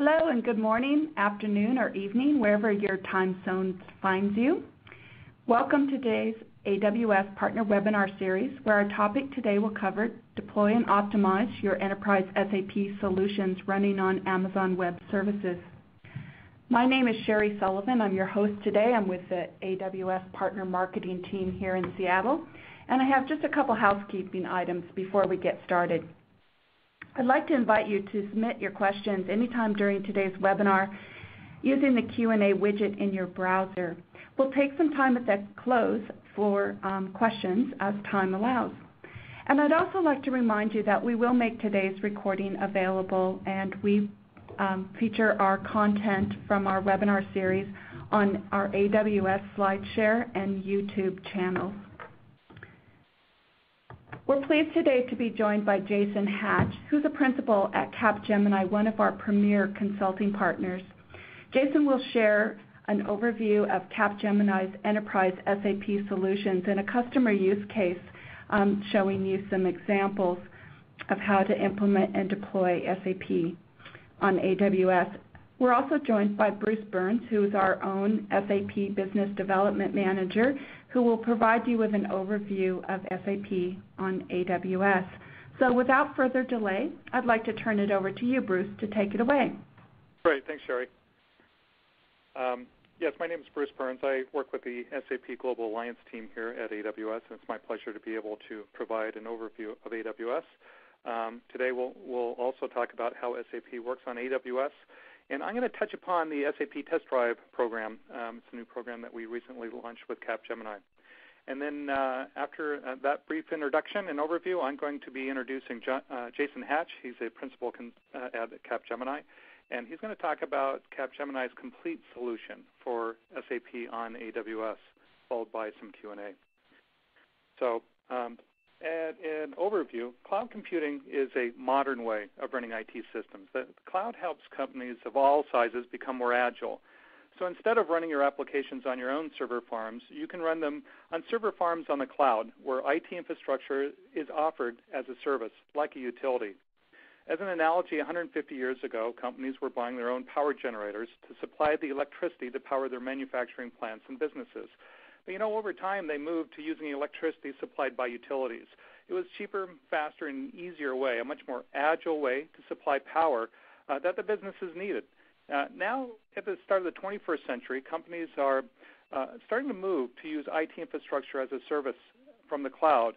Hello and good morning, afternoon, or evening, wherever your time zone finds you. Welcome to today's AWS Partner Webinar Series, where our topic today will cover Deploy and Optimize Your Enterprise SAP Solutions Running on Amazon Web Services. My name is Sherry Sullivan. I'm your host today. I'm with the AWS Partner Marketing team here in Seattle, and I have just a couple housekeeping items before we get started. I'd like to invite you to submit your questions anytime during today's webinar using the Q&A widget in your browser. We'll take some time at the close for questions as time allows. And I'd also like to remind you that we will make today's recording available, and we feature our content from our webinar series on our AWS SlideShare and YouTube channels. We're pleased today to be joined by Jason Hatch, who's a principal at Capgemini, one of our premier consulting partners. Jason will share an overview of Capgemini's enterprise SAP solutions and a customer use case showing you some examples of how to implement and deploy SAP on AWS. We're also joined by Bruce Burns, who is our own SAP Business Development Manager, who will provide you with an overview of SAP on AWS. So without further delay, I'd like to turn it over to you, Bruce, to take it away. Great. Thanks, Sherry. Yes, my name is Bruce Burns. I work with the SAP Global Alliance team here at AWS, and it's my pleasure to be able to provide an overview of AWS. Today we'll also talk about how SAP works on AWS. And I'm going to touch upon the SAP Test Drive program. It's a new program that we recently launched with Capgemini. And then after that brief introduction and overview, I'm going to be introducing Jason Hatch. He's a principal at Capgemini, and he's going to talk about Capgemini's complete solution for SAP on AWS, followed by some Q&A. So at an overview, cloud computing is a modern way of running IT systems. The cloud helps companies of all sizes become more agile. So instead of running your applications on your own server farms, you can run them on server farms on the cloud, where IT infrastructure is offered as a service, like a utility. As an analogy, 150 years ago, companies were buying their own power generators to supply the electricity to power their manufacturing plants and businesses. But over time they moved to using electricity supplied by utilities. It was cheaper, faster, and easier way, a much more agile way to supply power that the businesses needed. Now, at the start of the 21st century, companies are starting to move to use IT infrastructure as a service from the cloud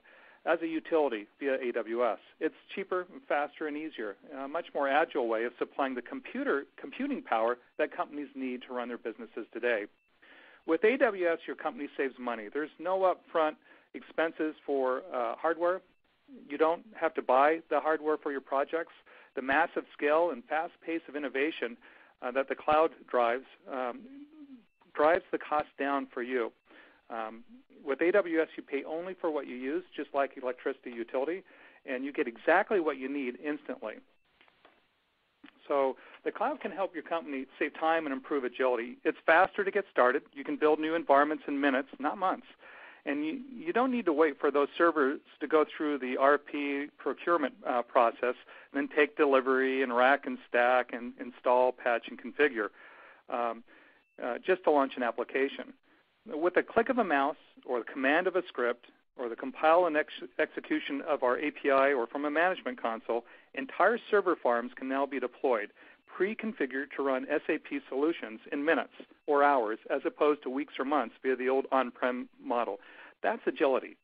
as a utility via AWS. It's cheaper, faster, and easier, a much more agile way of supplying the computing power that companies need to run their businesses today. With AWS, your company saves money. There's no upfront expenses for hardware. You don't have to buy the hardware for your projects. The massive scale and fast pace of innovation that the cloud drives the cost down for you. With AWS, you pay only for what you use, just like electricity utility, and you get exactly what you need instantly. So the cloud can help your company save time and improve agility. It's faster to get started. You can build new environments in minutes, not months. And you don't need to wait for those servers to go through the RP procurement process, and then take delivery and rack and stack and install, patch, and configure just to launch an application. With a click of a mouse or the command of a script or the compile and execution of our API or from a management console, entire server farms can now be deployed, pre-configured to run SAP solutions in minutes or hours, as opposed to weeks or months via the old on-prem model. That's agility.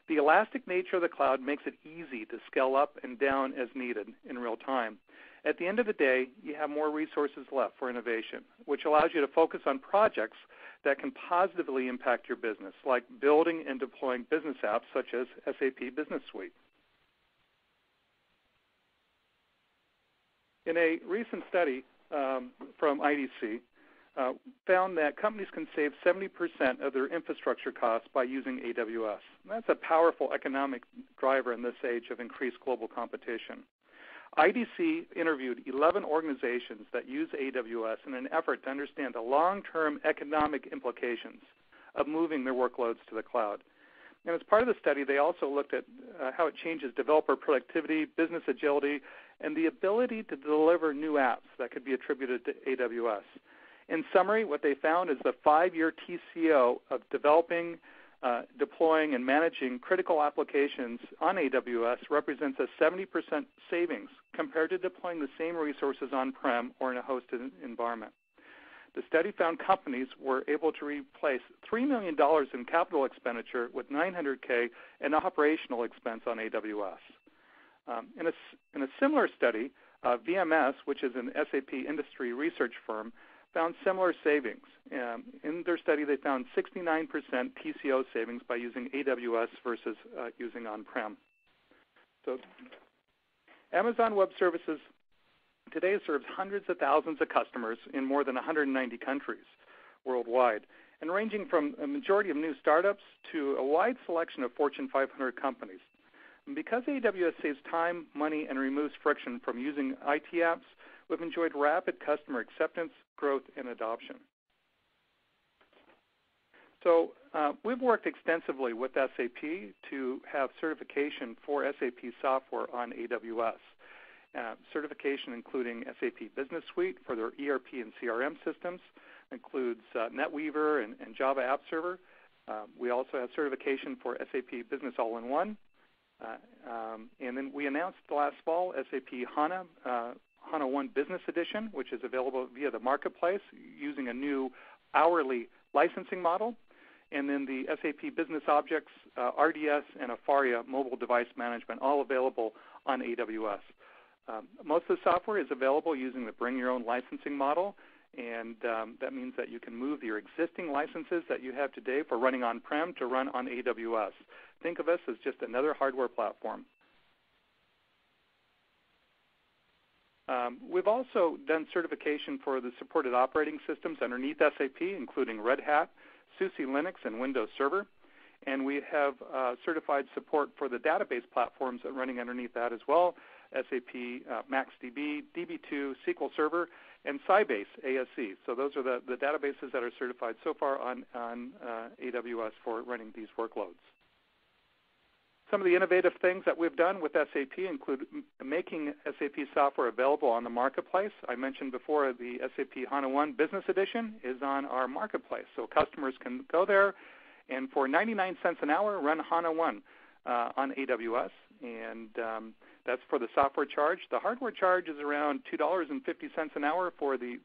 The elastic nature of the cloud makes it easy to scale up and down as needed in real time. At the end of the day, you have more resources left for innovation, which allows you to focus on projects that can positively impact your business, like building and deploying business apps such as SAP Business Suite. In a recent study from IDC, found that companies can save 70% of their infrastructure costs by using AWS. And that's a powerful economic driver in this age of increased global competition. IDC interviewed 11 organizations that use AWS in an effort to understand the long-term economic implications of moving their workloads to the cloud. And as part of the study, they also looked at how it changes developer productivity, business agility, and the ability to deliver new apps that could be attributed to AWS. In summary, what they found is the 5-year TCO of developing, deploying, and managing critical applications on AWS represents a 70% savings compared to deploying the same resources on-prem or in a hosted environment. The study found companies were able to replace $3 million in capital expenditure with $900K in operational expense on AWS. In a similar study, VMS, which is an SAP industry research firm, found similar savings. In their study, they found 69% TCO savings by using AWS versus using on-prem. So Amazon Web Services today serves hundreds of thousands of customers in more than 190 countries worldwide, and ranging from a majority of new startups to a wide selection of Fortune 500 companies. And because AWS saves time, money, and removes friction from using IT apps, we've enjoyed rapid customer acceptance, growth, and adoption. So we've worked extensively with SAP to have certification for SAP software on AWS. Certification including SAP Business Suite for their ERP and CRM systems, includes NetWeaver and Java App Server. We also have certification for SAP Business All-in-One. And then we announced last fall SAP HANA, HANA 1 Business Edition, which is available via the marketplace using a new hourly licensing model. And then the SAP Business Objects, RDS, and Afaria mobile device management, all available on AWS. Most of the software is available using the bring your own licensing model, and that means that you can move your existing licenses that you have today for running on-prem to run on AWS. Think of us as just another hardware platform. We've also done certification for the supported operating systems underneath SAP, including Red Hat, SUSE Linux, and Windows Server. And we have certified support for the database platforms running underneath that as well, SAP MaxDB, DB2, SQL Server, and Sybase ASC. So those are the databases that are certified so far on AWS for running these workloads. Some of the innovative things that we've done with SAP include making SAP software available on the marketplace. I mentioned before the SAP HANA 1 Business Edition is on our marketplace. So customers can go there and for 99 cents an hour run HANA 1 on AWS. And that's for the software charge. The hardware charge is around $2.50 an hour for the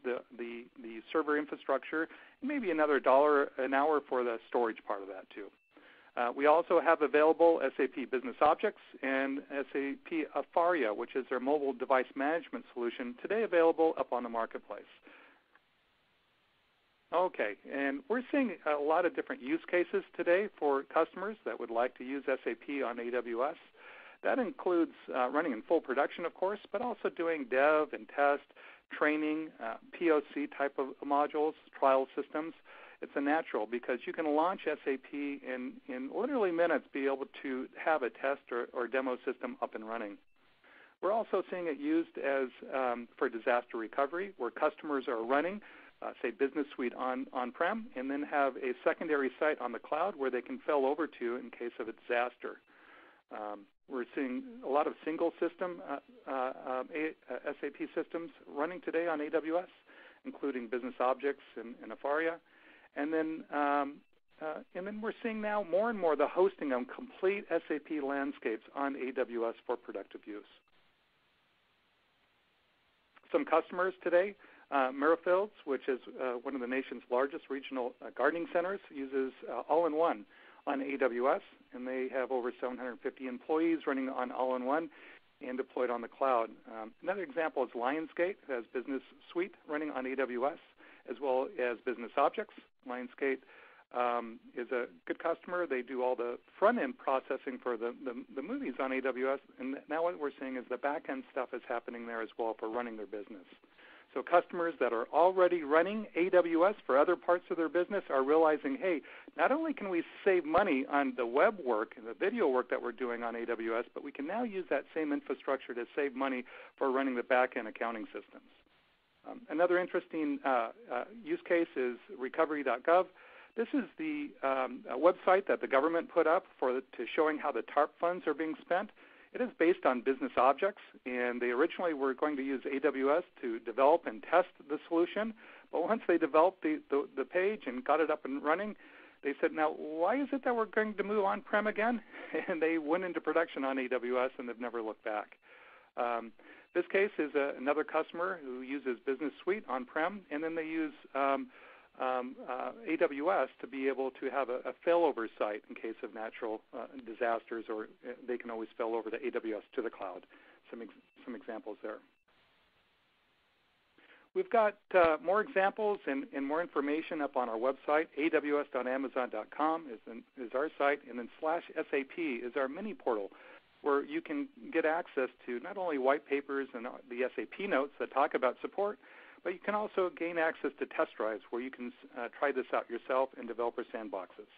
server infrastructure, and maybe another $1 an hour for the storage part of that too. We also have available SAP Business Objects and SAP Afaria, which is their mobile device management solution, today available up on the marketplace. Okay, and we're seeing a lot of different use cases today for customers that would like to use SAP on AWS. That includes running in full production, of course, but also doing dev and test, training, POC type of modules, trial systems. It's a natural because you can launch SAP in literally minutes, be able to have a test or demo system up and running. We're also seeing it used as for disaster recovery, where customers are running, say, Business Suite on-prem, and then have a secondary site on the cloud where they can fail over to in case of a disaster. We're seeing a lot of single system SAP systems running today on AWS, including Business Objects and Afaria. And then we're seeing now more and more the hosting of complete SAP landscapes on AWS for productive use. Some customers today, Merrifields, which is one of the nation's largest regional gardening centers, uses All-in-One on AWS, and they have over 750 employees running on All-in-One and deployed on the cloud. Another example is Lionsgate, who has Business Suite running on AWS, as well as Business Objects. Lionsgate is a good customer. They do all the front-end processing for the movies on AWS, and now what we're seeing is the back-end stuff is happening there as well for running their business. So customers that are already running AWS for other parts of their business are realizing, hey, not only can we save money on the web work and the video work that we're doing on AWS, but we can now use that same infrastructure to save money for running the back-end accounting systems. Another interesting use case is recovery.gov. This is the website that the government put up to showing how the TARP funds are being spent. It is based on business objects, and they originally were going to use AWS to develop and test the solution. But once they developed the page and got it up and running, they said, now, why is it that we're going to move on-prem again? And they went into production on AWS, and they've never looked back. This case is another customer who uses Business Suite on-prem, and then they use AWS to be able to have a failover site in case of natural disasters, or they can always fail over to AWS to the cloud. Some examples there. We've got more examples and more information up on our website. aws.amazon.com is our site, and then /SAP is our mini portal, where you can get access to not only white papers and the SAP notes that talk about support, but you can also gain access to test drives where you can try this out yourself in developer sandboxes.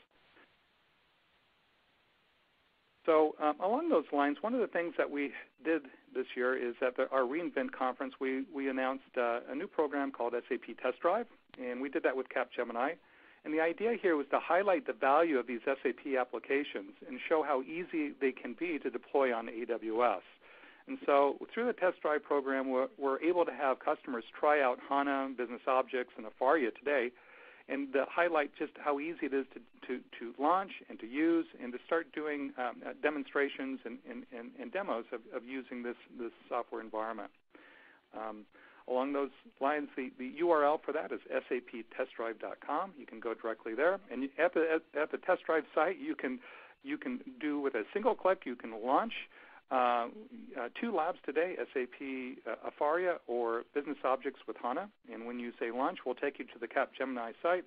So along those lines, one of the things that we did this year is at our reInvent conference, we announced a new program called SAP Test Drive, and we did that with Capgemini. And the idea here was to highlight the value of these SAP applications and show how easy they can be to deploy on AWS. And so through the Test Drive program, we're able to have customers try out HANA, Business Objects, and Afaria today, and highlight just how easy it is to launch and to use and to start doing demonstrations and demos of using this software environment. Along those lines, the URL for that is saptestdrive.com. You can go directly there, and at the Test Drive site, you can do with a single click. You can launch 2 labs today: SAP Afaria or Business Objects with HANA. And when you say launch, we'll take you to the Capgemini site.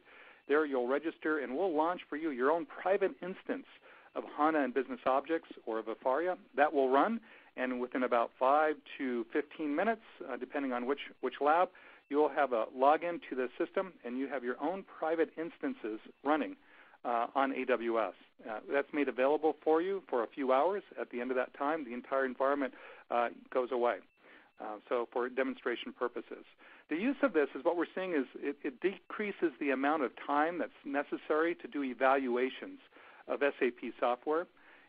There, you'll register, and we'll launch for you your own private instance of HANA and Business Objects or of Afaria. That will run. And within about 5 to 15 minutes, depending on which lab, you'll have a login to the system, and you have your own private instances running on AWS. That's made available for you for a few hours. At the end of that time, the entire environment goes away. So for demonstration purposes. The use of this is what we're seeing is it decreases the amount of time that's necessary to do evaluations of SAP software.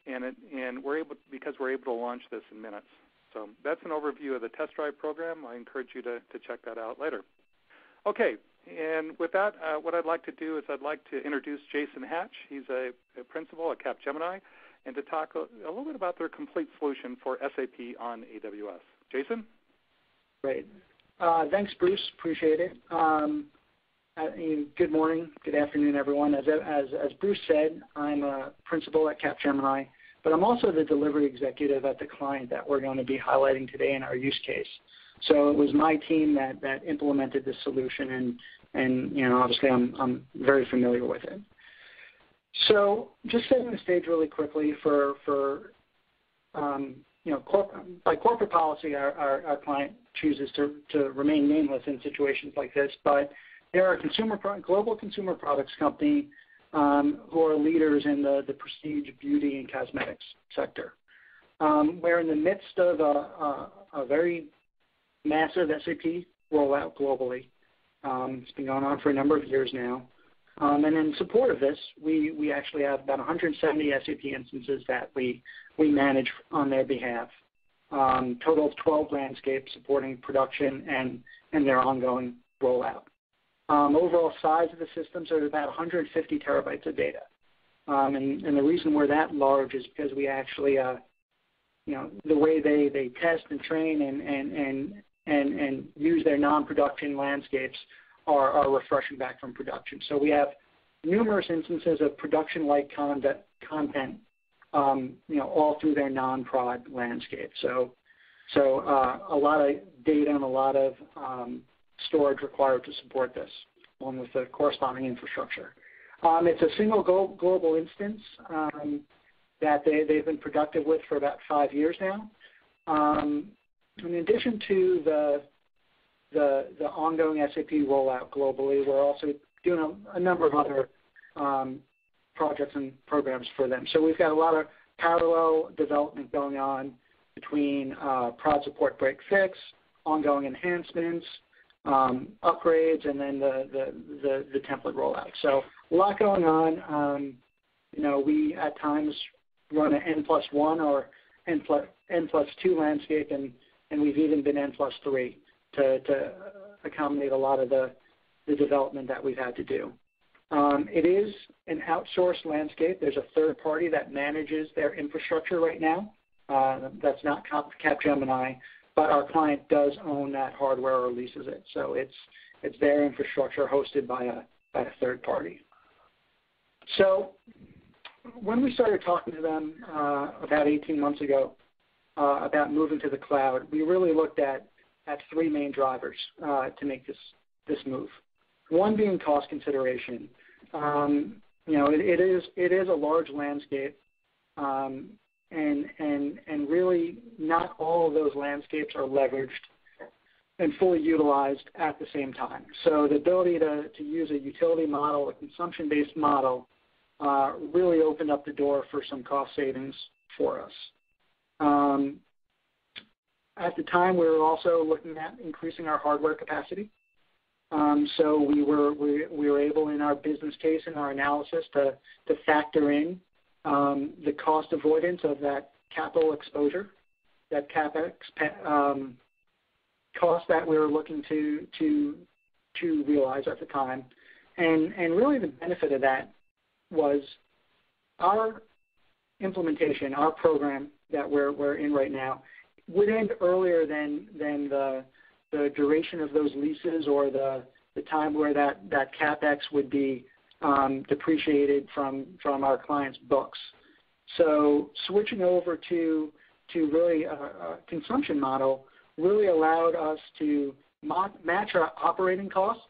And we're able, because we're able to launch this in minutes. So that's an overview of the Test Drive program. I encourage you to check that out later. Okay, and with that, what I'd like to do is I'd like to introduce Jason Hatch. He's a principal at Capgemini, and to talk a little bit about their complete solution for SAP on AWS. Jason? Great. Thanks, Bruce. Appreciate it. Good morning, good afternoon, everyone. As Bruce said, I'm a principal at Capgemini, but I'm also the delivery executive at the client that we're going to be highlighting today in our use case. So it was my team that implemented this solution, and obviously I'm very familiar with it. So just setting the stage really quickly for by corporate policy, our client chooses to remain nameless in situations like this, but they're a global consumer products company who are leaders in the prestige beauty and cosmetics sector. We're in the midst of a very massive SAP rollout globally. It's been going on for a number of years now. And in support of this, we actually have about 170 SAP instances that we manage on their behalf. Total of 12 landscapes supporting production and their ongoing rollout. Overall size of the systems are about 150 terabytes of data. And the reason we're that large is because we actually, the way they test and train and use their non-production landscapes are refreshing back from production. So we have numerous instances of production-like content, all through their non-prod landscape. So a lot of data and a lot of storage required to support this, along with the corresponding infrastructure. It's a single global instance that they've been productive with for about 5 years now. In addition to the ongoing SAP rollout globally, we're also doing a number of other projects and programs for them. So we've got a lot of parallel development going on between prod support break fix, ongoing enhancements, upgrades, and then the template rollout. So a lot going on. We at times run an N+1 or N+2 N+2 landscape, and we've even been N+3 to accommodate a lot of the development that we've had to do. It is an outsourced landscape. There's a third party that manages their infrastructure right now. That's not Capgemini, but our client does own that hardware or leases it. So it's their infrastructure hosted by a third party. So when we started talking to them about 18 months ago about moving to the cloud, we really looked at three main drivers to make this move. One being cost consideration. It is a large landscape, and really not all of those landscapes are leveraged and fully utilized at the same time. So the ability to use a utility model, a consumption-based model, really opened up the door for some cost savings for us. At the time, we were also looking at increasing our hardware capacity. So we were able in our business case and our analysis to factor in the cost avoidance of that capital exposure, that CapEx cost that we were looking to realize at the time, and really the benefit of that was our implementation, our program that we're in right now, would end earlier than the duration of those leases or the time where that CapEx would be depreciated from our clients' books. So switching over to really a consumption model really allowed us to match our operating costs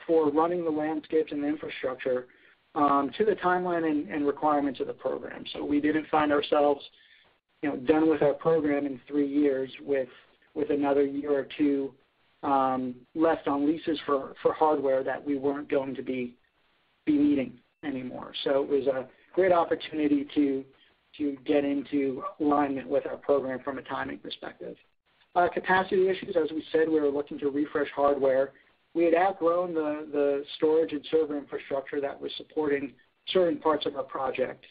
for running the landscapes and the infrastructure to the timeline and requirements of the program. So we didn't find ourselves done with our program in 3 years with another year or two left on leases for hardware that we weren't going to be needing anymore. So it was a great opportunity to get into alignment with our program from a timing perspective. Capacity issues, as we said, we were looking to refresh hardware. We had outgrown the storage and server infrastructure that was supporting certain parts of our project.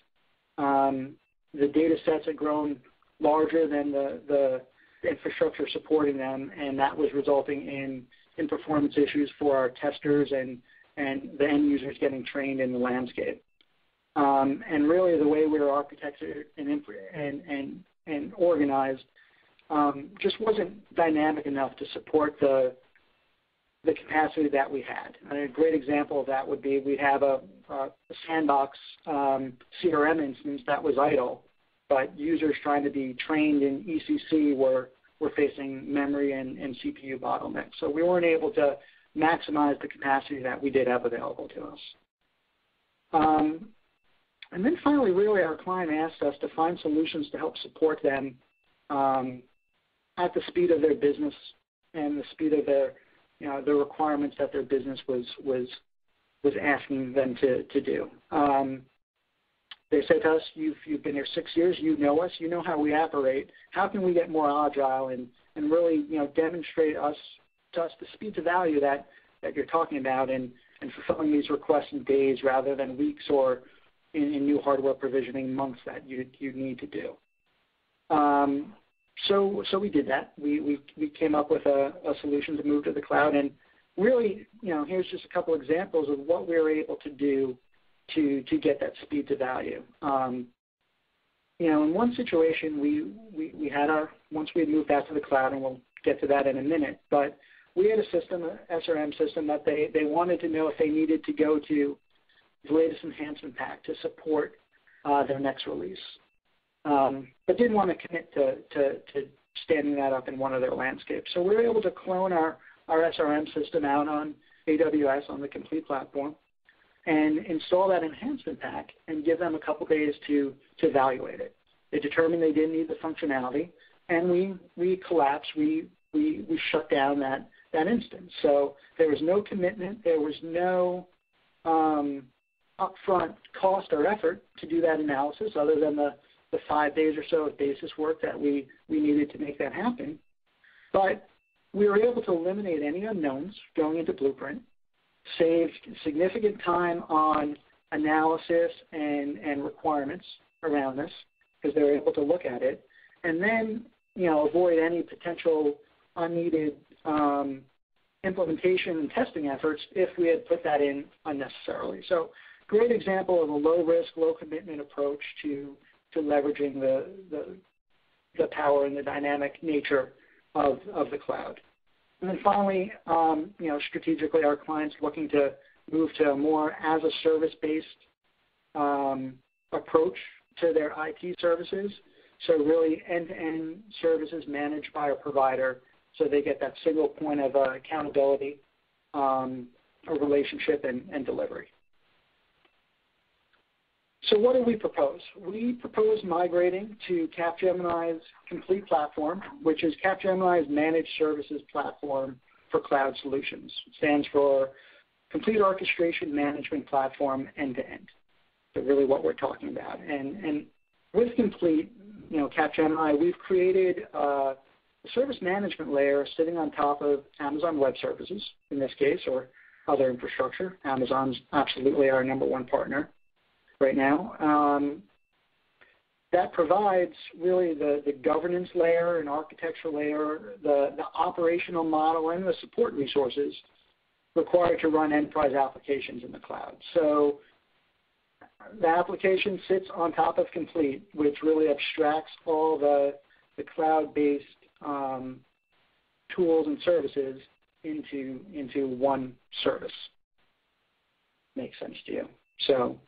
The data sets had grown larger than the infrastructure supporting them, and that was resulting in performance issues for our testers and the end users getting trained in the landscape. And really the way we were architected and organized just wasn't dynamic enough to support the capacity that we had. A great example of that would be we have a sandbox CRM instance that was idle, but users trying to be trained in ECC were facing memory and CPU bottlenecks. So we weren't able to maximize the capacity that we did have available to us. And then finally, really, our client asked us to find solutions to help support them at the speed of their business and the speed of the requirements that their business was asking them to do. They said to us, you've been here 6 years, you know us, you know how we operate. How can we get more agile and really demonstrate to us the speed to value that you're talking about and fulfilling these requests in days rather than weeks or in new hardware provisioning months that you need to do. So we did that. We came up with a solution to move to the cloud, and really, here's just a couple examples of what we were able to do to get that speed to value. In one situation, we had once we had moved back to the cloud, and we'll get to that in a minute, but we had a system, an SRM system, that they wanted to know if they needed to go to the latest enhancement pack to support their next release. But didn't want to commit to standing that up in one of their landscapes. So we were able to clone our SRM system out on AWS on the complete platform and install that enhancement pack and give them a couple days to evaluate it. They determined they didn't need the functionality, and we collapsed. We shut down that instance. So there was no commitment. There was no upfront cost or effort to do that analysis other than the 5 days or so of basis work that we needed to make that happen. But we were able to eliminate any unknowns going into Blueprint, save significant time on analysis and requirements around this because they were able to look at it, and then avoid any potential unneeded implementation and testing efforts if we had put that in unnecessarily. So great example of a low-risk, low-commitment approach to leveraging the power and the dynamic nature of the cloud. And then finally, strategically, our clients looking to move to a more as-a-service-based approach to their IT services. So really end-to-end services managed by a provider, so they get that single point of accountability, a relationship, and delivery. So what do we propose? We propose migrating to Capgemini's Complete platform, which is Capgemini's managed services platform for cloud solutions. It stands for Complete Orchestration Management Platform end-to-end. So really what we're talking about. And with Complete, Capgemini, we've created a service management layer sitting on top of Amazon Web Services, in this case, or other infrastructure. Amazon's absolutely our number one partner right now. That provides really the governance layer and architecture layer, the operational model, and the support resources required to run enterprise applications in the cloud. So the application sits on top of Complete, which really abstracts all the cloud-based tools and services into one service. Makes sense to you. So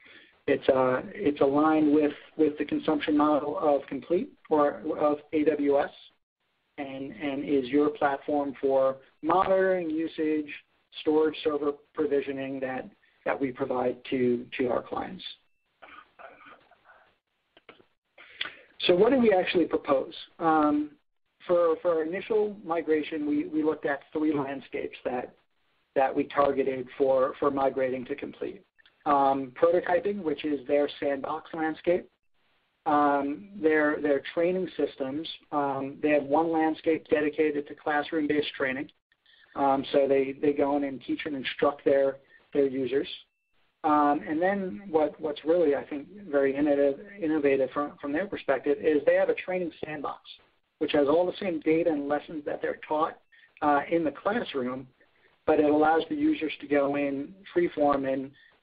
it's aligned with the consumption model of Complete or of AWS, and is your platform for monitoring usage, storage, server provisioning that we provide to our clients. So what did we actually propose? For our initial migration, we looked at 3 landscapes that we targeted for migrating to Complete. Prototyping, which is their sandbox landscape. Their training systems, they have one landscape dedicated to classroom-based training. So they go in and teach and instruct their users. And then what's really, I think, very innovative from their perspective is they have a training sandbox, which has all the same data and lessons that they're taught in the classroom, but it allows the users to go in freeform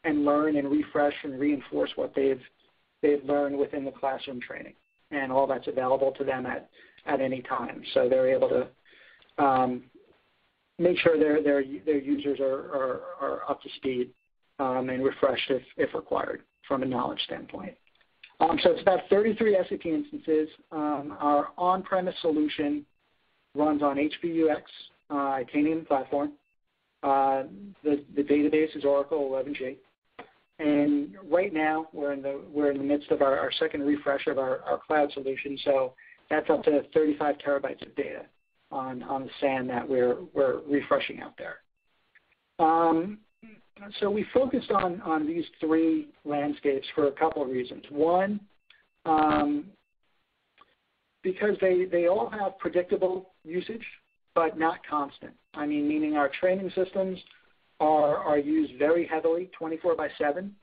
and learn and refresh and reinforce what they've learned within the classroom training. And all that's available to them at any time. So they're able to make sure their users are up to speed and refreshed if required from a knowledge standpoint. So it's about 33 SAP instances. Our on-premise solution runs on HPUX, Titanium platform. The database is Oracle 11g. And right now we're in the midst of our second refresh of our cloud solution. So that's up to 35 terabytes of data on the SAN that we're refreshing out there. So we focused on these 3 landscapes for a couple of reasons. One, because they all have predictable usage, but not constant. I mean, meaning our training systems are used very heavily, 24/7,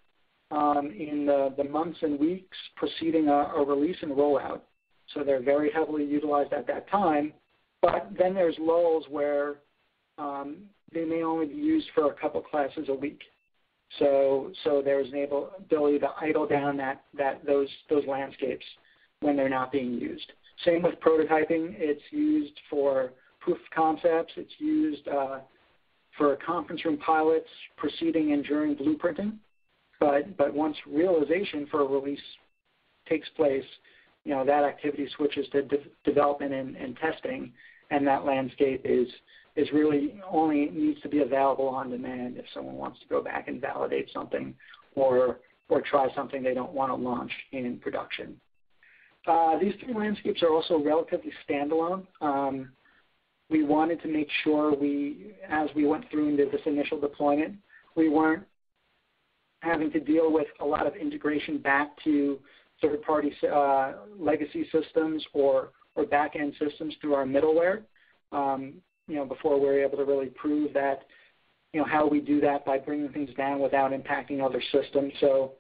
in the months and weeks preceding a release and rollout. So they're very heavily utilized at that time. But then there's lulls where they may only be used for a couple classes a week. So there's an ability to idle down those landscapes when they're not being used. Same with prototyping. It's used for proof of concepts. It's used for conference room pilots preceding and during blueprinting. But once realization for a release takes place, that activity switches to development and testing, and that landscape is really only needs to be available on demand if someone wants to go back and validate something or try something they don't want to launch in production. These 3 landscapes are also relatively standalone. We wanted to make sure as we went through and did this initial deployment, we weren't having to deal with a lot of integration back to third-party legacy systems or back-end systems through our middleware. Before we're able to really prove that, how we do that by bringing things down without impacting other systems. So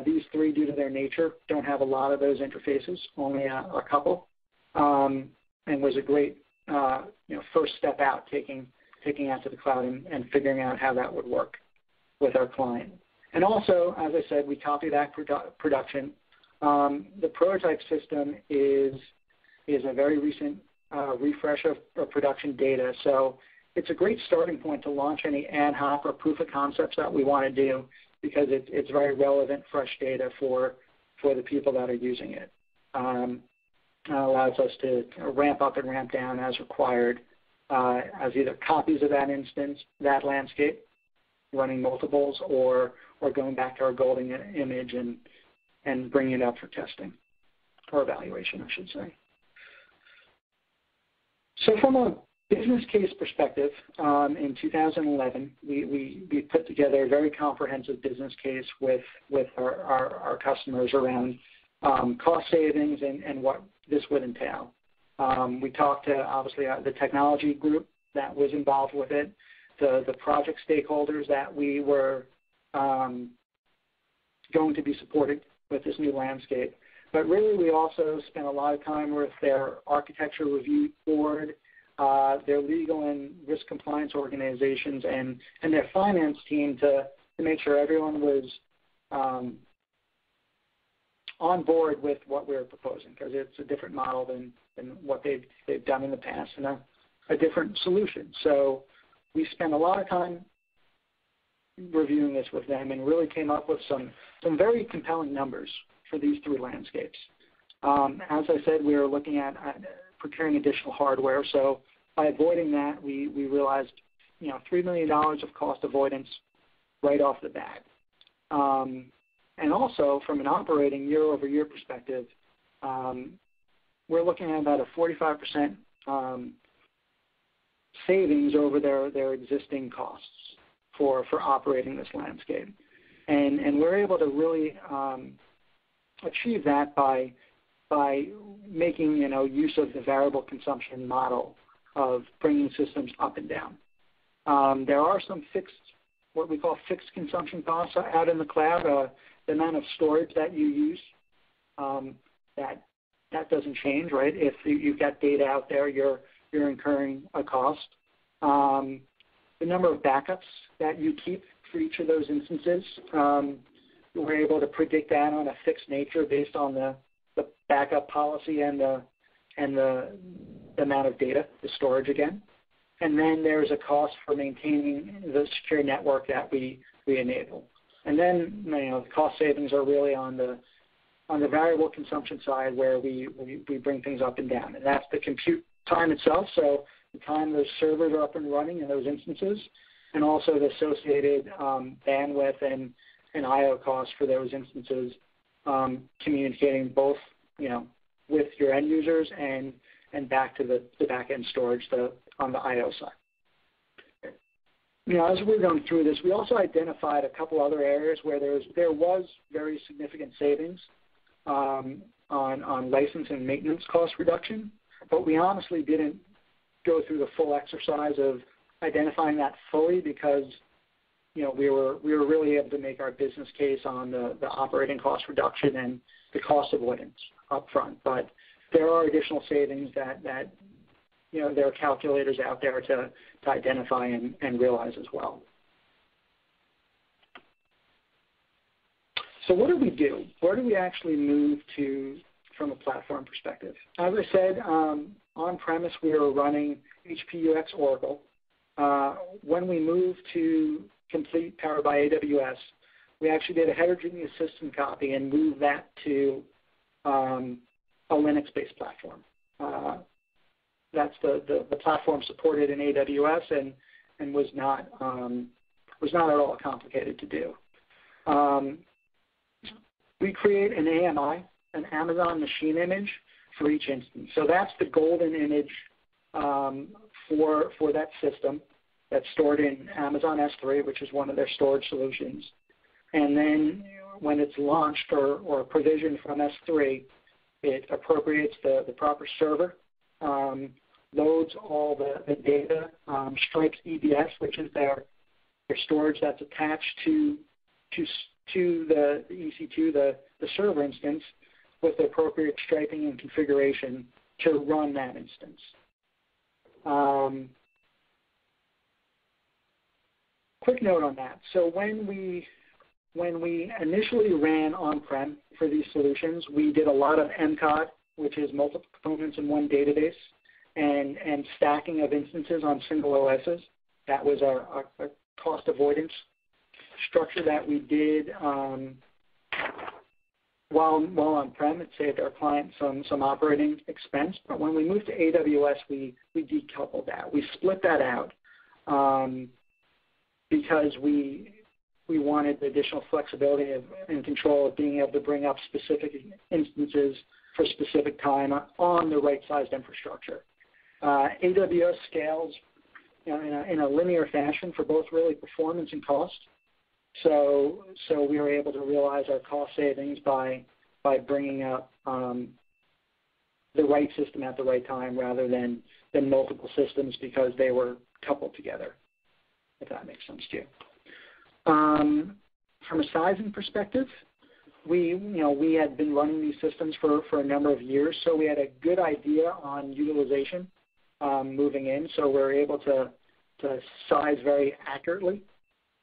these 3, due to their nature, don't have a lot of those interfaces, only a couple. and was a great first step out, taking out to the cloud and figuring out how that would work with our client. And also, as I said, we copy that production. The prototype system is a very recent refresh of production data, so it's a great starting point to launch any ad hoc or proof of concepts that we want to do, because it's very relevant, fresh data for the people that are using it. It allows us to ramp up and ramp down as required, as either copies of that instance, that landscape, running multiples, or going back to our golden image and bringing it up for testing, or evaluation, I should say. So from a business case perspective, in 2011, we put together a very comprehensive business case with our customers around cost savings and what this would entail. We talked to, obviously, the technology group that was involved with it, the project stakeholders that we were going to be supported with this new landscape. But really, we also spent a lot of time with their architecture review board, their legal and risk compliance organizations, and their finance team to make sure everyone was on board with what we were proposing, because it's a different model than what they've done in the past, and a different solution. So we spent a lot of time reviewing this with them and really came up with some very compelling numbers for these three landscapes. As I said, we were looking at procuring additional hardware. So by avoiding that, we realized $3 million of cost avoidance right off the bat. And also from an operating year-over-year perspective, we're looking at about a 45% savings over their existing costs for operating this landscape. And we're able to really achieve that by making use of the variable consumption model of bringing systems up and down. There are some what we call fixed consumption costs out in the cloud. The amount of storage that you use, that doesn't change, right? If you've got data out there, you're incurring a cost. The number of backups that you keep for each of those instances, we're able to predict that on a fixed nature based on the backup policy and the amount of data, the storage again. And then there's a cost for maintaining the secure network that we enable. And then the cost savings are really on the variable consumption side, where we bring things up and down, and that's the compute time itself. So the time those servers are up and running in those instances, and also the associated bandwidth and I/O costs for those instances, communicating both with your end users and back to the back end storage on the I/O side. As we're going through this, we also identified a couple other areas where there was very significant savings on license and maintenance cost reduction, but we honestly didn't go through the full exercise of identifying that fully, because we were really able to make our business case on the operating cost reduction and the cost avoidance up front. But there are additional savings that there are calculators out there to identify and realize as well. So what do we do? Where do we actually move to from a platform perspective? As I said, on-premise we were running HPUX Oracle. When we moved to Complete powered by AWS, we actually did a heterogeneous system copy and moved that to a Linux-based platform. That's the platform supported in AWS and was not at all complicated to do. We create an AMI, an Amazon Machine Image, for each instance. So that's the golden image for that system that's stored in Amazon S3, which is one of their storage solutions. And then when it's launched or provisioned from S3, it appropriates the proper server, loads all the data, stripes EBS, which is their storage that's attached to the EC2, the server instance, with the appropriate striping and configuration, run that instance. Quick note on that. So when we initially ran on-prem for these solutions, we did a lot of MCOD, which is multiple components in one database, and stacking of instances on single OSs. That was our cost avoidance structure that we did while on-prem. It saved our client some operating expense. But when we moved to AWS, we decoupled that. We split that out because we wanted the additional flexibility and control of being able to bring up specific instances for specific time on the right-sized infrastructure. AWS scales in a linear fashion for both really performance and cost. So we were able to realize our cost savings by bringing up the right system at the right time rather than multiple systems because they were coupled together, if that makes sense to you. From a sizing perspective, we had been running these systems for a number of years, so we had a good idea on utilization moving in, so we were able to size very accurately.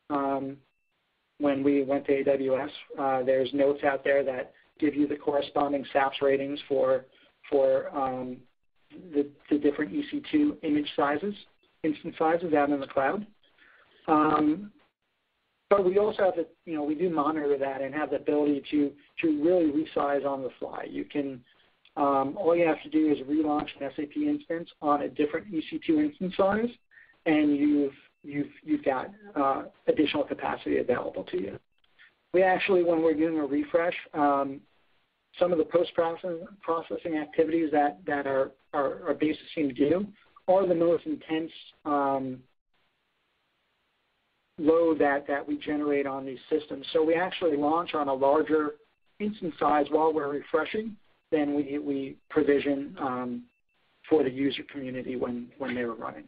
When we went to AWS, there's notes out there that give you the corresponding SAPS ratings for the different EC2 image sizes, instance sizes out in the cloud. But we also have we do monitor that and have the ability to really resize on the fly. You can, all you have to do is relaunch an SAP instance on a different EC2 instance size, and you've got additional capacity available to you. We actually, when we're doing a refresh, some of the post-processing activities that our basis team do are the most intense load that we generate on these systems. So we actually launch on a larger instance size while we're refreshing than we provision for the user community when they were running.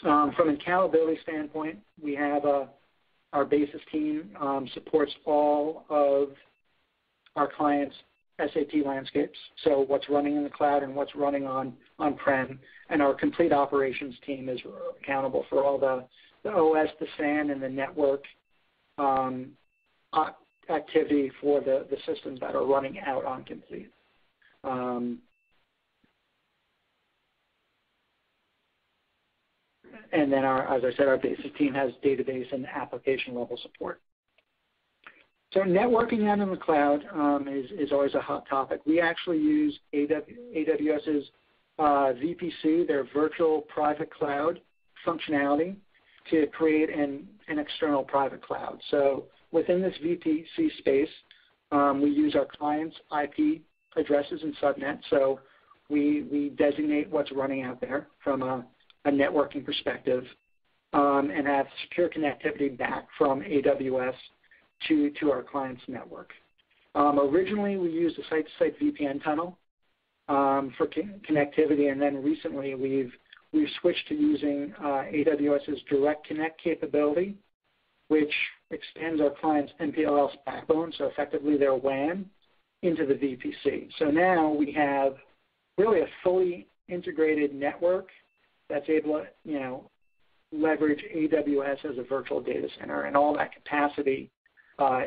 From an accountability standpoint, we have our basis team supports all of our clients' SAP landscapes, so what's running in the cloud and what's running on-prem, and our complete operations team is accountable for all the OS, the SAN, and the network activity for the systems that are running out on complete. And then, as I said, our basis team has database and application level support. So networking out in the cloud is always a hot topic. We actually use AWS's VPC, their virtual private cloud functionality, to create an external private cloud. So within this VPC space, we use our clients' IP addresses and subnet. So we designate what's running out there from a networking perspective and have secure connectivity back from AWS to our client's network. Originally, we used a site-to-site VPN tunnel for connectivity, and then recently we've switched to using AWS's Direct Connect capability, which extends our client's MPLS backbone, so effectively their WAN, into the VPC. So now we have really a fully integrated network that's able to leverage AWS as a virtual data center, and all that capacity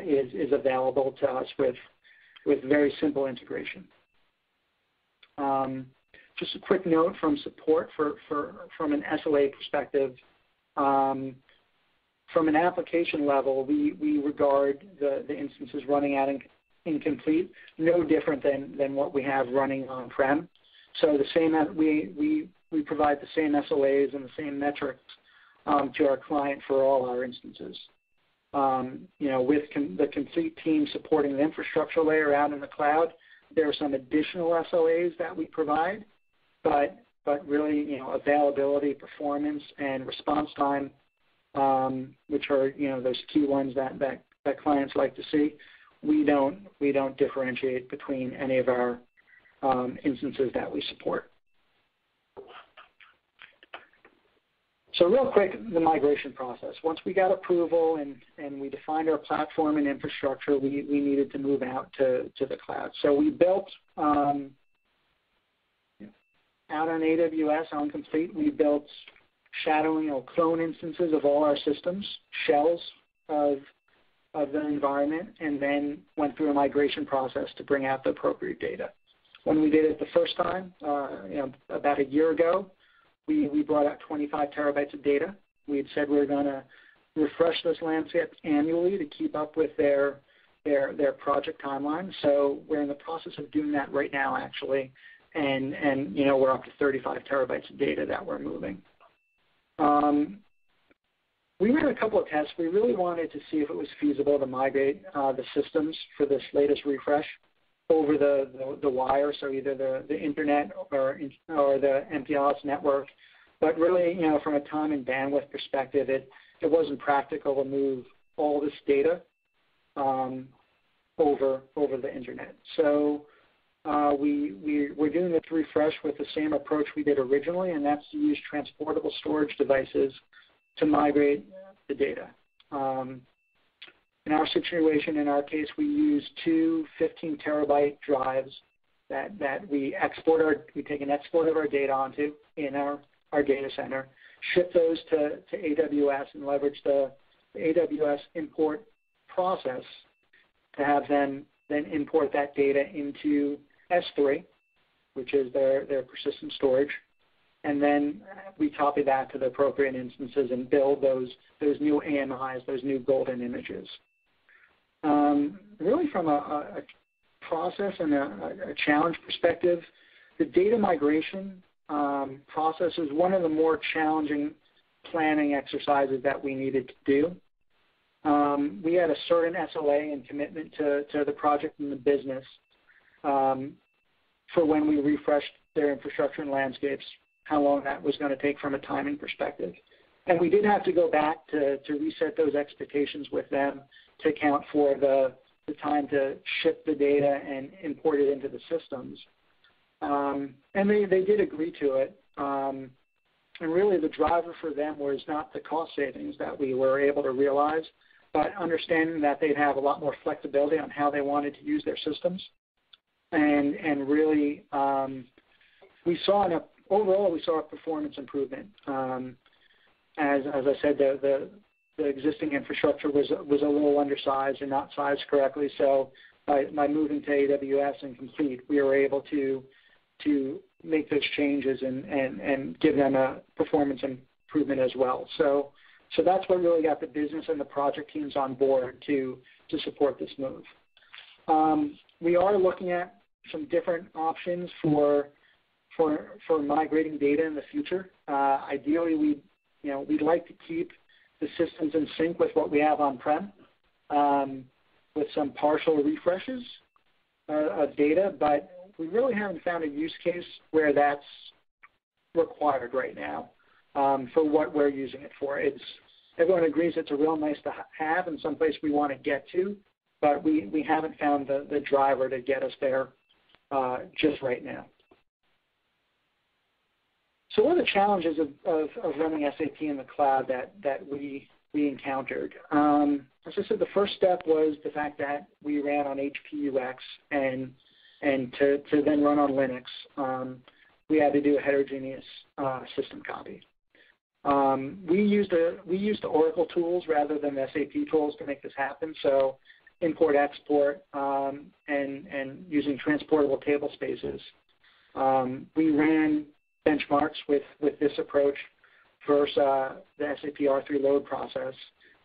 is available to us with very simple integration. Just a quick note from support from an SLA perspective. From an application level, we regard the instances running out incomplete no different than what we have running on-prem. So the same we provide the same SLAs and the same metrics to our client for all our instances. With the complete team supporting the infrastructure layer out in the cloud, there are some additional SLAs that we provide, but really, availability, performance, and response time, which are those key ones that clients like to see. We don't differentiate between any of our instances that we support. So real quick, the migration process. Once we got approval and we defined our platform and infrastructure, we needed to move out to the cloud. So we built out on AWS on Complete, we built shadowing or clone instances of all our systems, shells of the environment, and then went through a migration process to bring out the appropriate data. When we did it the first time, about a year ago, we brought out 25 terabytes of data. We had said we were going to refresh this landscape annually to keep up with their project timeline. So we're in the process of doing that right now, actually, and we're up to 35 terabytes of data that we're moving. We ran a couple of tests. We really wanted to see if it was feasible to migrate the systems for this latest refresh over the wire, so either the internet or the MPLS network. But really, from a time and bandwidth perspective, it wasn't practical to move all this data over the internet. So we're doing this refresh with the same approach we did originally, and that's to use transportable storage devices to migrate the data. In our situation, in our case, we use two 15-terabyte drives that we take an export of our data onto in our data center, ship those to AWS, and leverage the AWS import process to have them then import that data into S3, which is their persistent storage, and then we copy that to the appropriate instances and build those new AMIs, those new golden images. Really from a process and a challenge perspective, the data migration process is one of the more challenging planning exercises that we needed to do. We had a certain SLA and commitment to the project and the business for when we refreshed their infrastructure and landscapes, how long that was going to take from a timing perspective. And we did have to go back to reset those expectations with them to account for the time to ship the data and import it into the systems. And they did agree to it. And really the driver for them was not the cost savings that we were able to realize, but understanding that they'd have a lot more flexibility on how they wanted to use their systems. And really overall we saw a performance improvement. As I said, the existing infrastructure was a little undersized and not sized correctly. So by moving to AWS and Complete, we were able to make those changes and give them a performance improvement as well. So that's what really got the business and the project teams on board to support this move. We are looking at some different options for migrating data in the future. Ideally, we'd like to keep the systems in sync with what we have on-prem, with some partial refreshes of data, but we really haven't found a use case where that's required right now for what we're using it for. Everyone agrees it's a real nice to have and someplace we want to get to, but we haven't found the driver to get us there just right now. So what are the challenges of running SAP in the cloud that we encountered? As I said, the first step was the fact that we ran on HPUX, and to then run on Linux, we had to do a heterogeneous system copy. We used the Oracle tools rather than the SAP tools to make this happen. So import, export, and using transportable table spaces. We ran benchmarks with this approach versus the SAP R3 load process,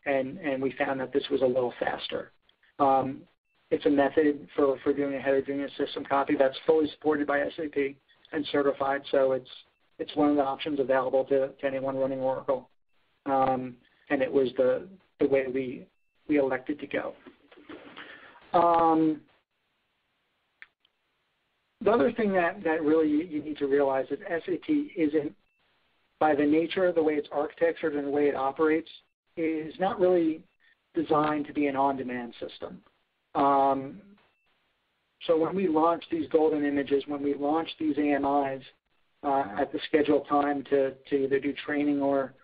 and we found that this was a little faster. It's a method for doing a heterogeneous system copy that's fully supported by SAP and certified, so it's one of the options available to anyone running Oracle, and it was the way we elected to go. The other thing that really you need to realize is SAP isn't, by the nature of the way it's architectured and the way it operates, is not really designed to be an on-demand system. So when we launch these golden images, when we launch these AMIs at the scheduled time to either do training or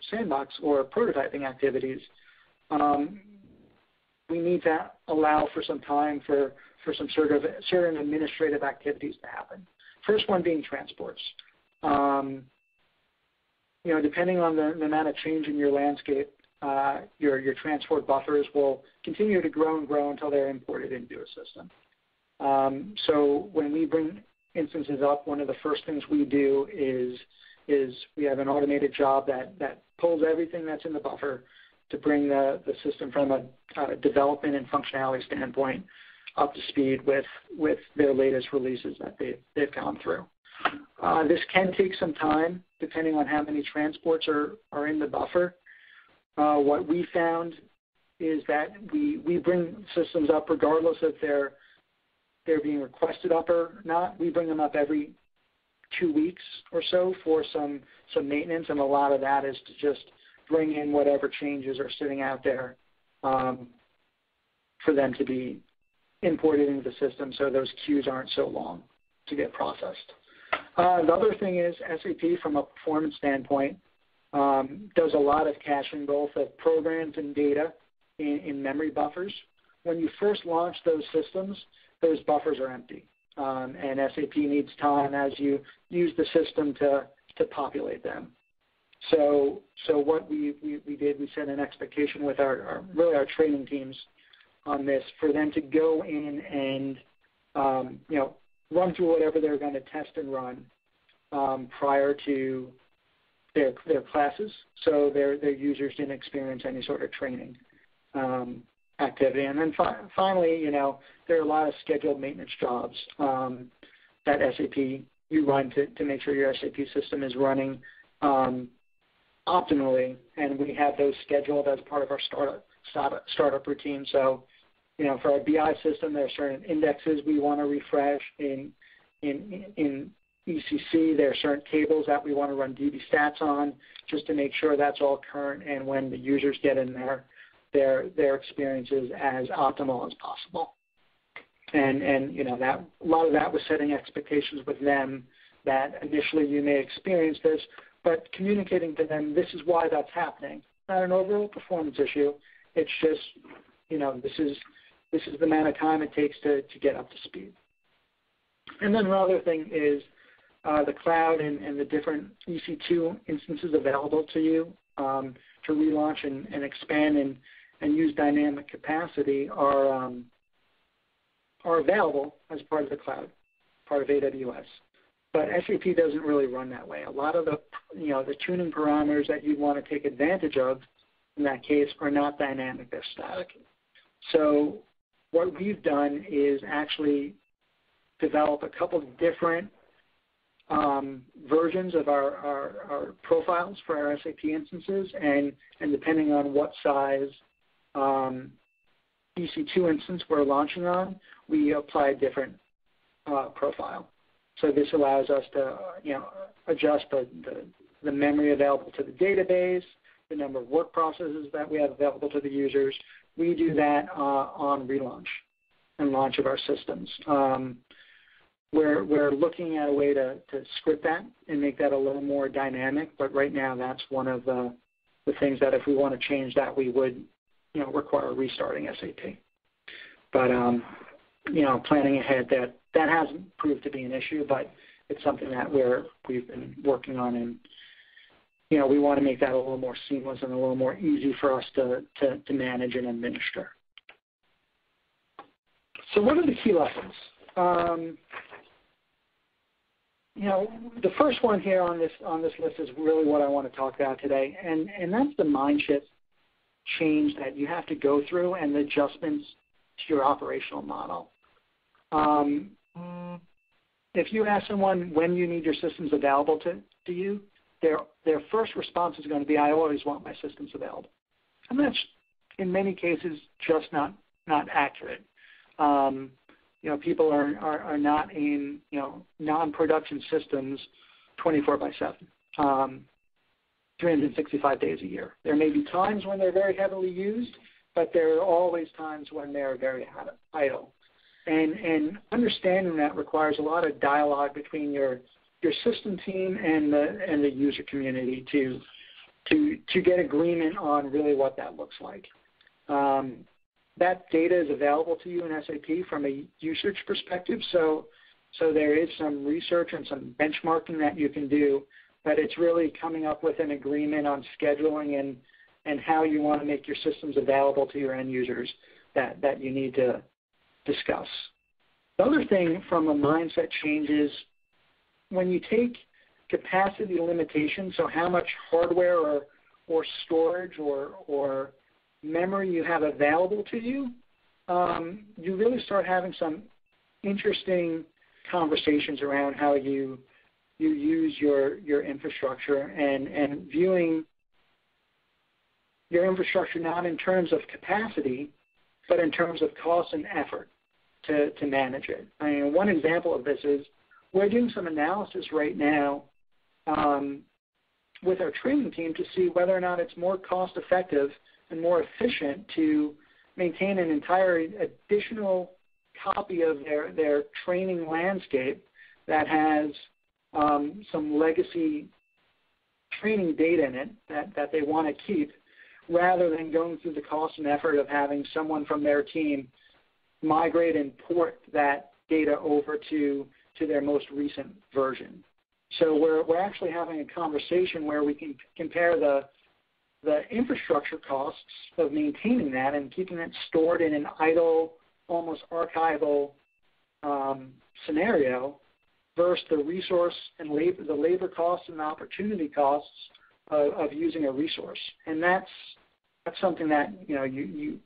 sandbox or prototyping activities, we need to allow for some time for some certain administrative activities to happen. first one being transports. Depending on the amount of change in your landscape, your transport buffers will continue to grow and grow until they're imported into a system. So when we bring instances up, one of the first things we do is we have an automated job that pulls everything that's in the buffer to bring the system from a development and functionality standpoint up to speed with their latest releases that they've gone through. This can take some time depending on how many transports are in the buffer. What we found is that we bring systems up regardless if they're being requested up or not. We bring them up every 2 weeks or so for some maintenance, and a lot of that is to just bring in whatever changes are sitting out there for them to be imported into the system so those queues aren't so long to get processed. The other thing is SAP, from a performance standpoint, does a lot of caching both of programs and data in memory buffers. When you first launch those systems, those buffers are empty, and SAP needs time as you use the system to populate them. So what we did, we set an expectation with our training teams on this for them to go in and run through whatever they're going to test and run prior to their classes, so their users didn't experience any sort of training activity. And then finally, there are a lot of scheduled maintenance jobs that SAP you run to make sure your SAP system is running optimally, and we have those scheduled as part of our startup routine. So, for our BI system, there are certain indexes we want to refresh. In ECC, there are certain tables that we want to run DB stats on just to make sure that's all current, and when the users get in there, their experience is as optimal as possible. And that a lot of that was setting expectations with them that initially you may experience this, but communicating to them this is why that's happening. Not an overall performance issue. It's just this is the amount of time it takes to get up to speed. And then another thing is the cloud and the different EC2 instances available to you to relaunch and expand and use dynamic capacity are available as part of the cloud, part of AWS. But SAP doesn't really run that way. A lot of the tuning parameters that you want to take advantage of in that case are not dynamic, they're static. So what we've done is actually develop a couple of different versions of our profiles for our SAP instances, and depending on what size EC2 instance we're launching on, we apply a different profile. So this allows us to adjust the memory available to the database, the number of work processes that we have available to the users. We do that on relaunch and launch of our systems. We're looking at a way to script that and make that a little more dynamic, but right now that's one of the things that if we want to change that, we would require restarting SAP. But planning ahead, that hasn't proved to be an issue, but it's something that we've been working on, and we want to make that a little more seamless and a little more easy for us to manage and administer. So what are the key lessons? The first one here on this list is really what I want to talk about today, and that's the mind shift change that you have to go through and the adjustments to your operational model. If you ask someone when you need your systems available to you, their first response is going to be, I always want my systems available. And that's, in many cases, just not accurate. People are not in non-production systems 24/7, 365 days a year. There may be times when they're very heavily used, but there are always times when they're very idle. And understanding that requires a lot of dialogue between your system team and the user community to get agreement on really what that looks like. That data is available to you in SAP from a usage perspective, so So there is some research and some benchmarking that you can do, but it's really coming up with an agreement on scheduling and how you want to make your systems available to your end users that you need to discuss. The other thing from a mindset change is when you take capacity limitations, so how much hardware or storage or memory you have available to you, you really start having some interesting conversations around how you use your infrastructure and viewing your infrastructure not in terms of capacity, but in terms of cost and effort to manage it. I mean, one example of this is we're doing some analysis right now with our training team to see whether or not it's more cost effective and more efficient to maintain an entire additional copy of their training landscape that has some legacy training data in it that they want to keep, rather than going through the cost and effort of having someone from their team migrate and port that data over to their most recent version. So we're actually having a conversation where we can compare the infrastructure costs of maintaining that and keeping it stored in an idle, almost archival scenario versus the resource and the labor costs and the opportunity costs of using a resource. And that's something that you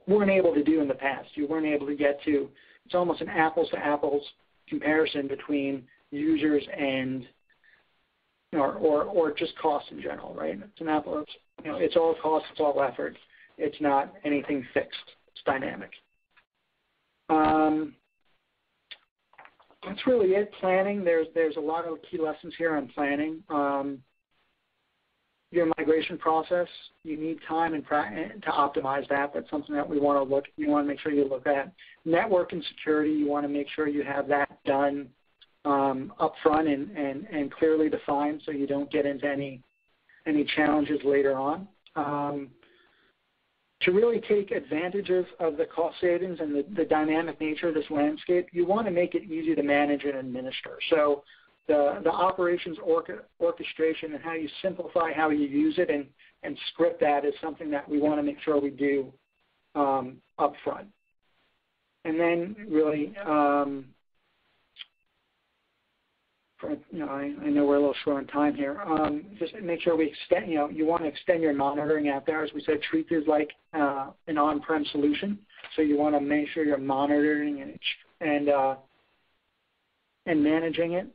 weren't able to do in the past. You weren't able to get to. It's almost an apples to apples comparison between users and or just cost in general, right? It's an apple. It's all cost. It's all effort. It's not anything fixed. It's dynamic. That's really it. Planning. There's a lot of key lessons here on planning. Your migration process, you need time and to optimize that. That's something that we want to look. You want to make sure you look at network and security. You want to make sure you have that done up front and clearly defined, so you don't get into any challenges later on. To really take advantage of the cost savings and the dynamic nature of this landscape, you want to make it easy to manage and administer. So the operations orchestration and how you simplify how you use it and script that is something that we want to make sure we do up front. And then really, I know we're a little short on time here. Just make sure we extend, you want to extend your monitoring out there. As we said, treat this like an on-prem solution. So you want to make sure you're monitoring and managing it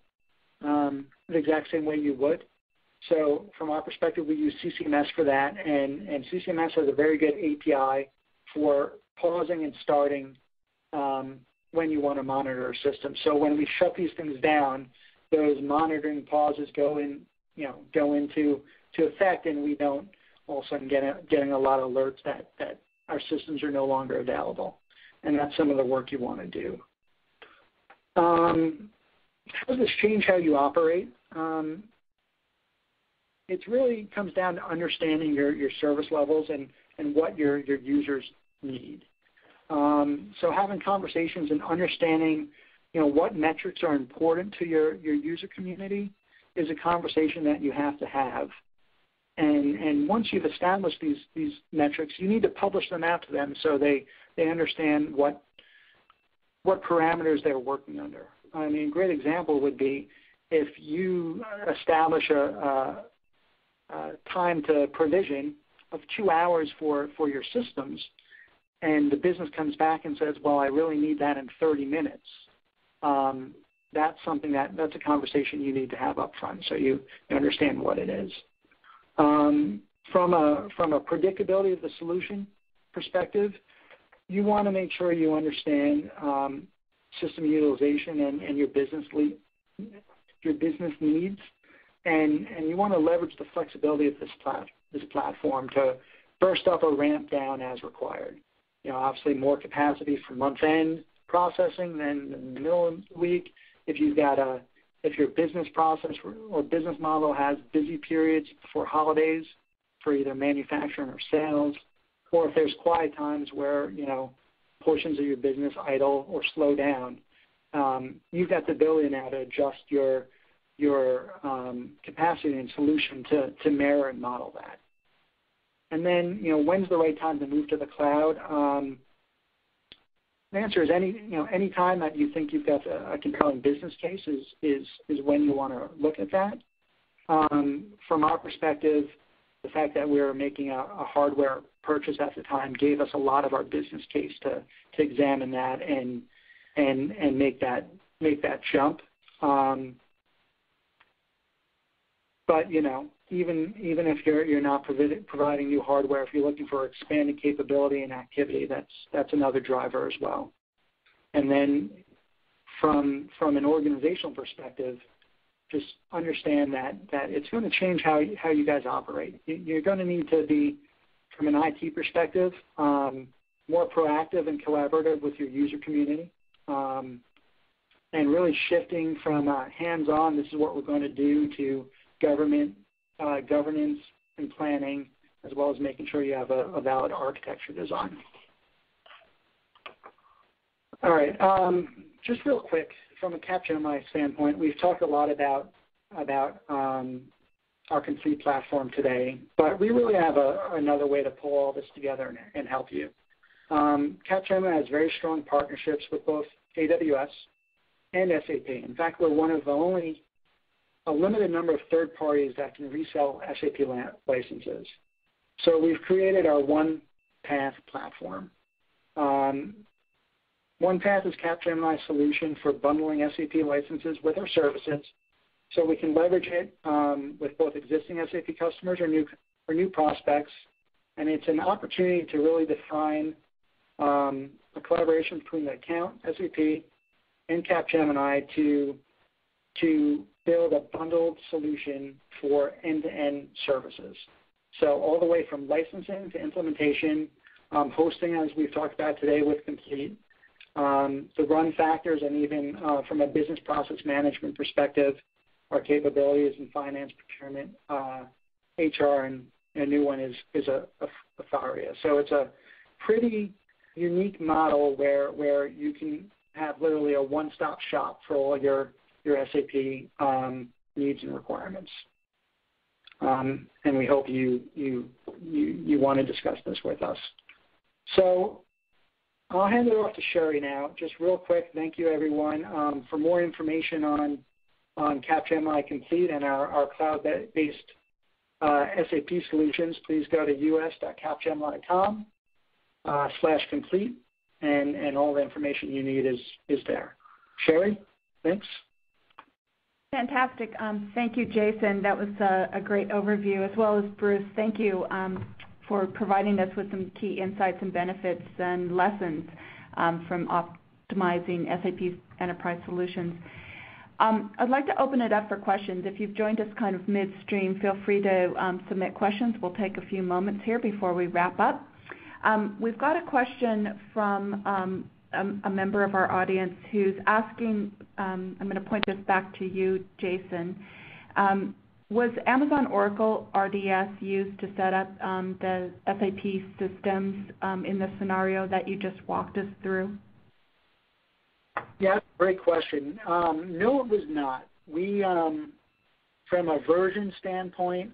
the exact same way you would. So from our perspective, we use CCMS for that, and CCMS has a very good API for pausing and starting when you want to monitor a system. So when we shut these things down, those monitoring pauses go into effect, and we don't all of a sudden getting a lot of alerts that our systems are no longer available. And that's some of the work you want to do. How does this change how you operate? It really comes down to understanding your service levels and what your users need. So having conversations and understanding what metrics are important to your user community is a conversation that you have to have. And once you've established these metrics, you need to publish them out to them so they understand what parameters they're working under. I mean, a great example would be if you establish a time to provision of 2 hours for your systems, and the business comes back and says, well, I really need that in 30 minutes. That's something that's a conversation you need to have up front so you understand what it is. From a predictability of the solution perspective, you want to make sure you understand system utilization and your business needs, and you want to leverage the flexibility of this platform to burst up or ramp down as required. Obviously more capacity for month-end processing than in the middle of the week. If your business process or business model has busy periods before holidays for either manufacturing or sales, or if there's quiet times where portions of your business idle or slow down, you've got the ability now to adjust your capacity and solution to mirror and model that. And then, when's the right time to move to the cloud? The answer is any time that you think you've got a compelling business case is when you want to look at that. From our perspective, the fact that we were making a hardware purchase at the time gave us a lot of our business case to examine that and make that jump. But even if you're not providing new hardware, if you're looking for expanded capability and activity, that's another driver as well. And then from an organizational perspective, just understand that it's going to change how you guys operate. You're going to need to be, from an IT perspective, more proactive and collaborative with your user community, and really shifting from hands-on, this is what we're going to do, to governance and planning, as well as making sure you have a valid architecture design. All right, just real quick, from a Capgemini standpoint, we've talked a lot about our complete platform today, but we really have another way to pull all this together and help you. Capgemini has very strong partnerships with both AWS and SAP. In fact, we're one of the only a limited number of third parties that can resell SAP licenses. So we've created our OnePath platform. OnePath is Capgemini's solution for bundling SAP licenses with our services, so we can leverage it with both existing SAP customers or new prospects, and it's an opportunity to really define a collaboration between the account, SAP, and Capgemini to build a bundled solution for end-to-end services. So all the way from licensing to implementation, hosting, as we've talked about today with Complete, the run factors, and even from a business process management perspective, our capabilities in finance, procurement, HR, and a new one is Afaria. So it's a pretty unique model where you can have literally a one-stop shop for all your SAP needs and requirements. And we hope you want to discuss this with us. So I'll hand it off to Sherry now. Just real quick, thank you everyone. For more information on Capgemini Complete and our cloud-based SAP solutions, please go to us.capgemini.com/complete, and all the information you need is there. Sherry, thanks. Fantastic. Thank you, Jason. That was a great overview, as well as Bruce. Thank you for providing us with some key insights and benefits and lessons from optimizing SAP's enterprise solutions. I'd like to open it up for questions. If you've joined us kind of midstream, feel free to submit questions. We'll take a few moments here before we wrap up. We've got a question from a member of our audience who's asking, I'm going to point this back to you, Jason. Was Amazon Oracle RDS used to set up the SAP systems in the scenario that you just walked us through? Yeah, great question. No, it was not. We, from a version standpoint,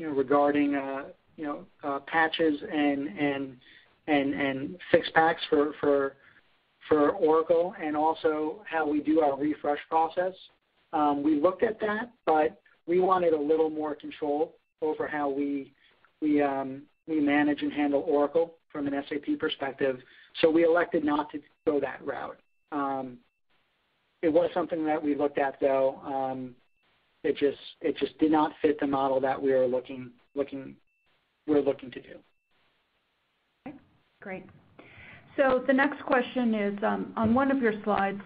regarding patches and fix packs for Oracle, and also how we do our refresh process. We looked at that, but we wanted a little more control over how we manage and handle Oracle from an SAP perspective. So we elected not to go that route. It was something that we looked at, though. It just did not fit the model that we were looking to do. Okay, great. So the next question is, on one of your slides,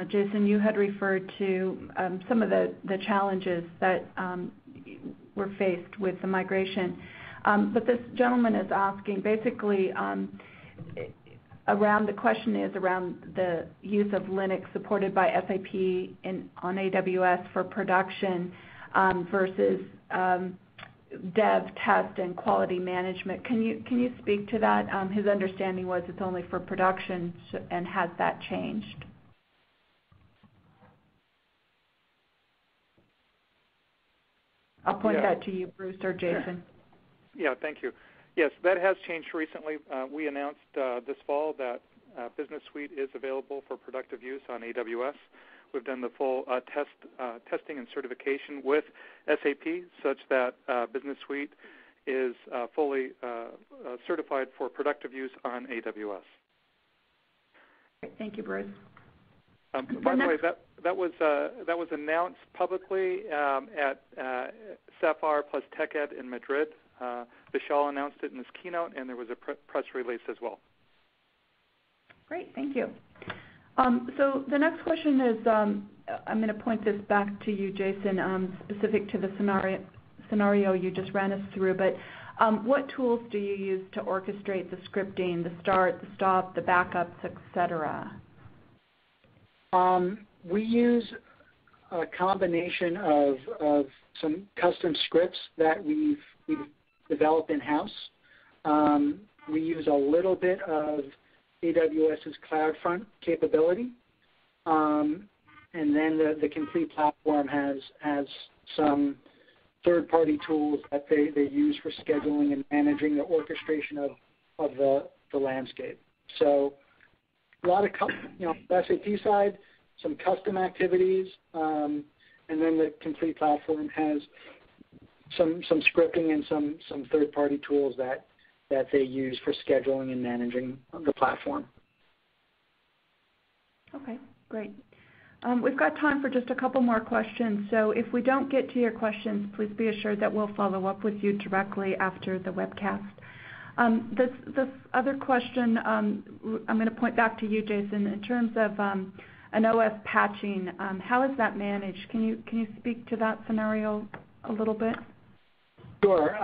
Jason, you had referred to some of the challenges that were faced with the migration. But this gentleman is asking, basically, the question is around the use of Linux supported by SAP on AWS for production versus dev, test, and quality management. Can you speak to that? His understanding was it's only for production, and has that changed? I'll point that to you, Bruce or Jason. Yeah, thank you. Yes, that has changed recently. We announced this fall that Business Suite is available for productive use on AWS. We've done the full testing and certification with SAP such that Business Suite is fully certified for productive use on AWS. Thank you, Bruce. By the way, that was announced publicly at Sapphire plus TechEd in Madrid. Vishal announced it in his keynote, and there was a press release as well. Great, thank you. So the next question is, I'm going to point this back to you, Jason, specific to the scenario you just ran us through, but what tools do you use to orchestrate the scripting, the start, the stop, the backups, etc.? We use a combination of some custom scripts that we've developed in-house. We use a little bit of AWS's CloudFront capability, and then the complete platform has some third-party tools that they use for scheduling and managing the orchestration of the landscape. So a lot of, the SAP side, some custom activities, and then the complete platform has some scripting and some third-party tools that they use for scheduling and managing the platform. Okay, great. We've got time for just a couple more questions, so if we don't get to your questions, please be assured that we'll follow up with you directly after the webcast. This other question, I'm going to point back to you, Jason. In terms of an OS patching, how is that managed? Can you speak to that scenario a little bit? Sure.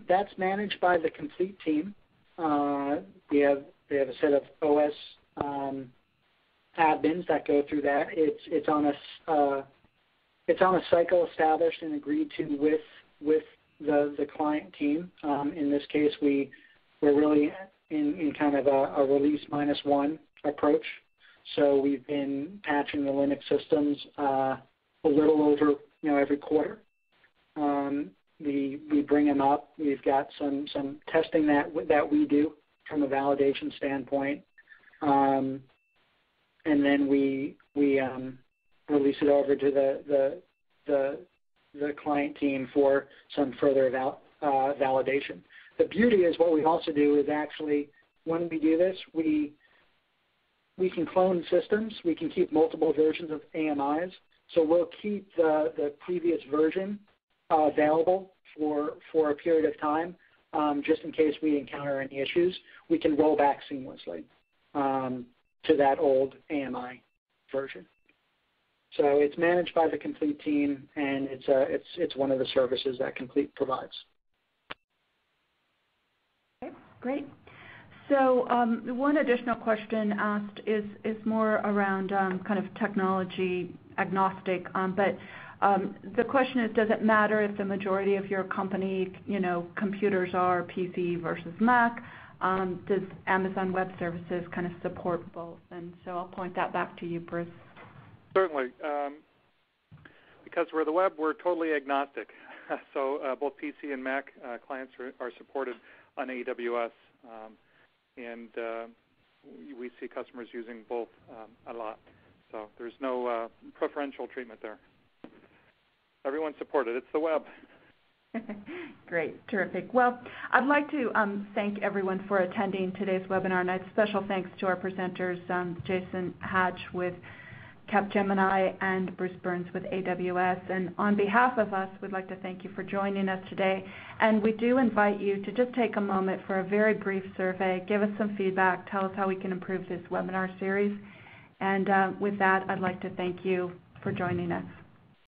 That's managed by the complete team. They have a set of OS admins that go through that. It's on a cycle established and agreed to with the client team. In this case, we're really in kind of a release -1 approach. So we've been patching the Linux systems a little over every quarter. We bring them up. We've got some testing that we do from a validation standpoint, and then we release it over to the client team for some further validation. The beauty is what we also do is actually when we do this, we can clone systems. We can keep multiple versions of AMIs. So we'll keep the previous version available for a period of time, just in case we encounter any issues. We can roll back seamlessly to that old AMI version. So it's managed by the Complete team, and it's one of the services that Complete provides. Okay, great. So one additional question asked is more around kind of technology agnostic, but the question is, does it matter if the majority of your company, computers are PC versus Mac? Does Amazon Web Services kind of support both? And so I'll point that back to you, Bruce. Certainly. Because we're the web, we're totally agnostic. So both PC and Mac clients are supported on AWS, and we see customers using both a lot. So there's no preferential treatment there. Everyone's supported. It's the web. Great. Terrific. Well, I'd like to thank everyone for attending today's webinar, and a special thanks to our presenters, Jason Hatch with Capgemini and Bruce Burns with AWS. And on behalf of us, we'd like to thank you for joining us today. And we do invite you to just take a moment for a very brief survey, give us some feedback, tell us how we can improve this webinar series. And with that, I'd like to thank you for joining us.